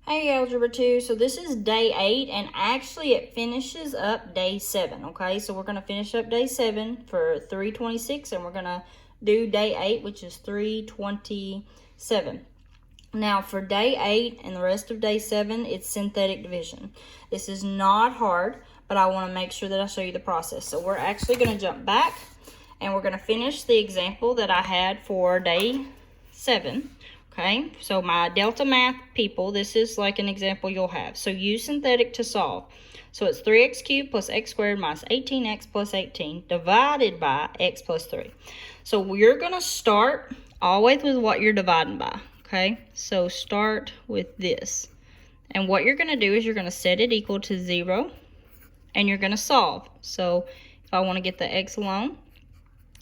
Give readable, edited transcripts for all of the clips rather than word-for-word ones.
Hey Algebra 2, so this is day 8 and actually it finishes up day 7, okay? So we're going to finish up day 7 for 326 and we're going to do day 8, which is 327. Now for day 8 and the rest of day 7, it's synthetic division. This is not hard, but I want to make sure that I show you the process. So we're actually going to jump back and we're going to finish the example that I had for day 7. Okay, so my Delta Math people, this is like an example you'll have. So use synthetic to solve. So it's 3x cubed plus x squared minus 18x plus 18 divided by x plus 3. So we're going to start always with what you're dividing by. Okay, so start with this. And what you're going to do is you're going to set it equal to 0 and you're going to solve. So if I want to get the x alone,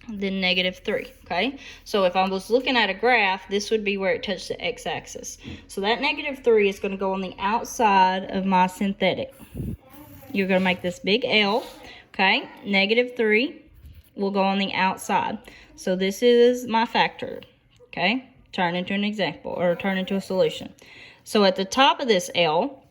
then -3, okay? So if I was looking at a graph, this would be where it touched the x-axis. So that -3 is going to go on the outside of my synthetic. You're going to make this big L, okay? -3 will go on the outside. So this is my factor, okay? Turn into an example, or turn into a solution. So at the top of this L,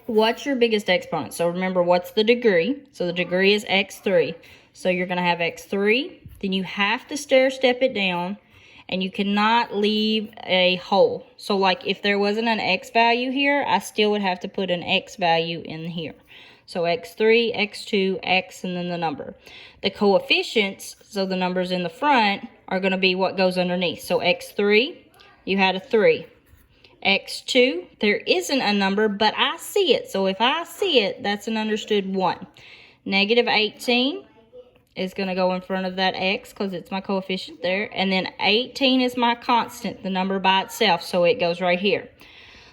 what's your biggest exponent? So remember, what's the degree? So the degree is x3. So you're going to have x3. Then you have to stair step it down, and you cannot leave a hole. So like if there wasn't an x value here, I still would have to put an x value in here. So x3, x2, x, and then the number. The coefficients, so the numbers in the front, are going to be what goes underneath. So x3, you had a 3. x2, there isn't a number, but I see it. So if I see it, that's an understood 1. -18 is going to go in front of that x because it's my coefficient there. And then 18 is my constant, the number by itself, so it goes right here.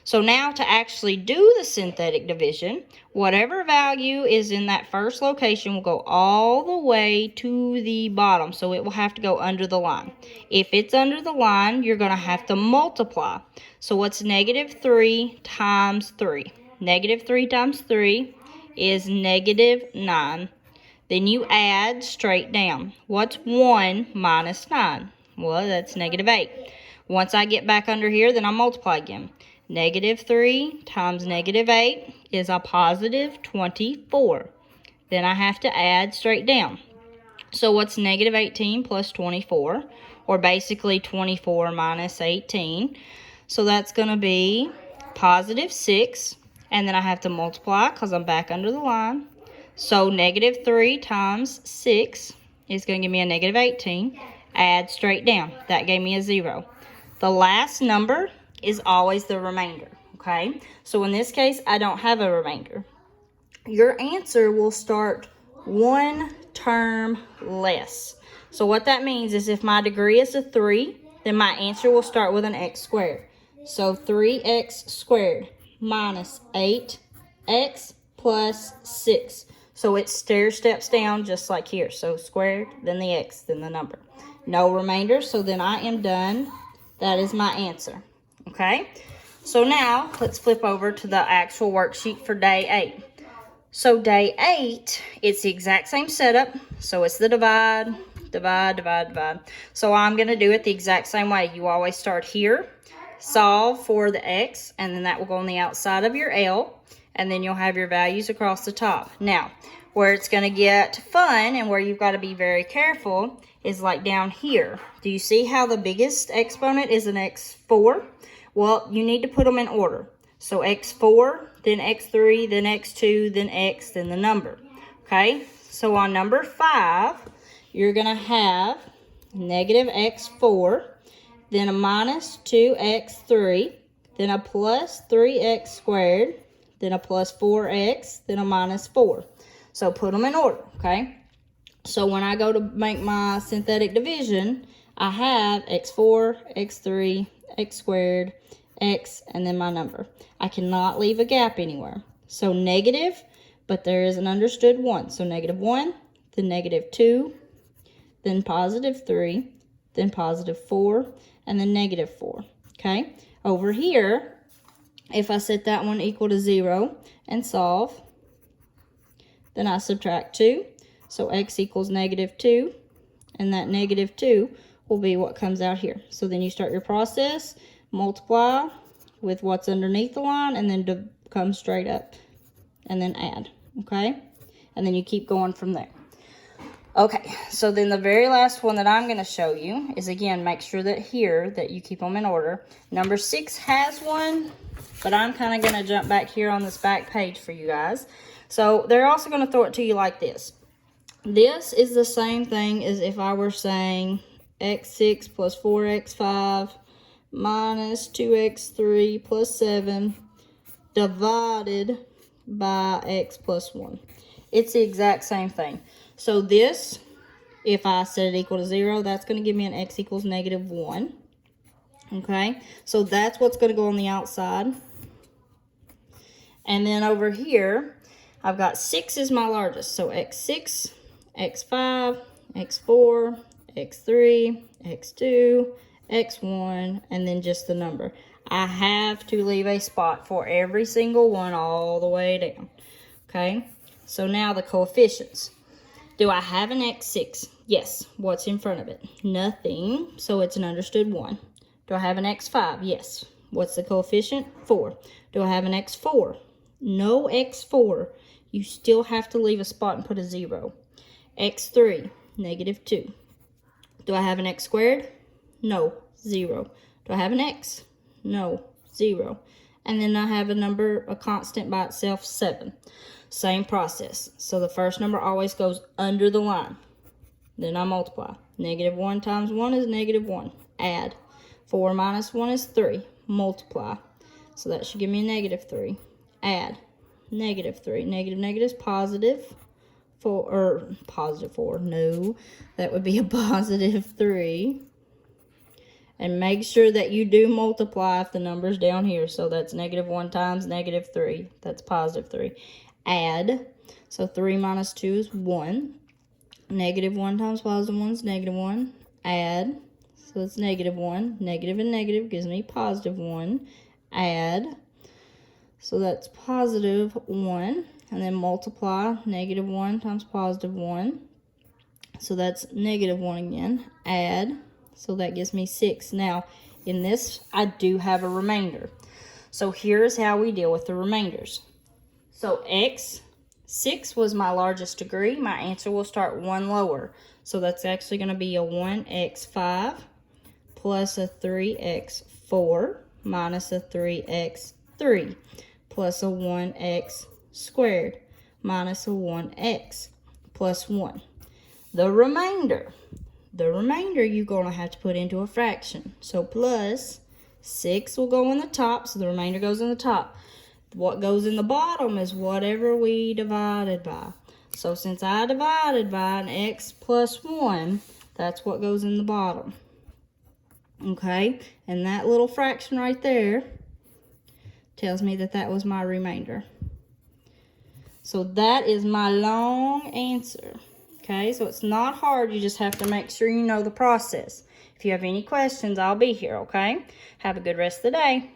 So now to actually do the synthetic division, whatever value is in that first location will go all the way to the bottom. So it will have to go under the line. If it's under the line, you're going to have to multiply. So what's -3 times 3? -3 times 3 is -9. Then you add straight down. What's 1 minus 9? Well, that's -8. Once I get back under here, then I multiply again. -3 times -8 is a positive 24. Then I have to add straight down. So what's -18 plus 24? Or basically 24 minus 18. So that's going to be positive 6. And then I have to multiply because I'm back under the line. So -3 times 6 is going to give me a -18. Add straight down. That gave me a 0. The last number is always the remainder, okay? So in this case, I don't have a remainder. Your answer will start one term less. So what that means is if my degree is a 3, then my answer will start with an x squared. So 3x squared minus 8x plus 6. So it stair steps down just like here. So squared, then the x, then the number. No remainder, so then I am done. That is my answer. Okay? So now, let's flip over to the actual worksheet for day 8. So day 8, it's the exact same setup. So it's the divide. So I'm going to do it the exact same way. You always start here, solve for the x, and then that will go on the outside of your L. And then you'll have your values across the top. Now, where it's going to get fun and where you've got to be very careful is like down here. Do you see how the biggest exponent is an x4? Well, you need to put them in order. So x4, then x3, then x2, then x, then the number. Okay? So on number 5, you're going to have -x4, then a minus 2x3, then a plus 3x squared, then a plus 4x, then a minus 4. So put them in order, okay? So when I go to make my synthetic division, I have x4, x3, x squared, x, and then my number. I cannot leave a gap anywhere. So negative, but there is an understood 1. So -1, then -2, then +3, then +4, and then -4, okay? Over here, if I set that one equal to 0 and solve, then I subtract 2. So x equals -2, and that -2 will be what comes out here. So then you start your process, multiply with what's underneath the line and then to come straight up and then add, okay? And then you keep going from there. Okay, so then the very last one that I'm going to show you is, again, make sure that here that you keep them in order. Number 6 has one, but I'm kind of going to jump back here on this back page for you guys. So they're also going to throw it to you like this. This is the same thing as if I were saying x6 plus 4x5 minus 2x3 plus 7 divided by x plus 1. It's the exact same thing. So this, if I set it equal to 0, that's going to give me an x equals negative 1. Okay, so that's what's going to go on the outside. And then over here, I've got 6 is my largest. So x6, x5, x4, x3, x2, x1, and then just the number. I have to leave a spot for every single one all the way down. Okay, so now the coefficients. Do I have an x6? Yes. What's in front of it? Nothing, so it's an understood 1. Do I have an x5? Yes. What's the coefficient? 4. Do I have an x4? No x4. You still have to leave a spot and put a 0. x3, negative 2. Do I have an x squared? No, 0. Do I have an x? No, 0. And then I have a number, a constant by itself, 7. Same process. So the first number always goes under the line. Then I multiply. Negative 1 times 1 is negative 1. Add. 4 minus 1 is 3. Multiply. So that should give me a negative 3. Add. Negative 3. Negative negative is positive 4, or positive 4. No, that would be a positive 3. And make sure that you do multiply if the number's down here. So that's negative 1 times negative 3. That's positive 3. Add. So 3 minus 2 is 1. Negative 1 times positive 1 is negative 1. Add. So it's negative 1. Negative and negative gives me positive 1. Add. So that's positive 1. And then multiply. Negative 1 times positive 1. So that's negative 1 again. Add. So that gives me 6. Now, in this, I do have a remainder. So here's how we deal with the remainders. So x6 was my largest degree. My answer will start 1 lower. So that's actually going to be a 1x5 plus a 3x4 minus a 3x3 plus a 1x squared minus a 1x plus 1. The remainder you're going to have to put into a fraction. So plus 6 will go in the top, so the remainder goes in the top. What goes in the bottom is whatever we divided by. So since I divided by an x plus 1, that's what goes in the bottom. Okay? And that little fraction right there tells me that that was my remainder. So that is my long answer. Okay? So it's not hard. You just have to make sure you know the process. If you have any questions, I'll be here. Okay? Have a good rest of the day.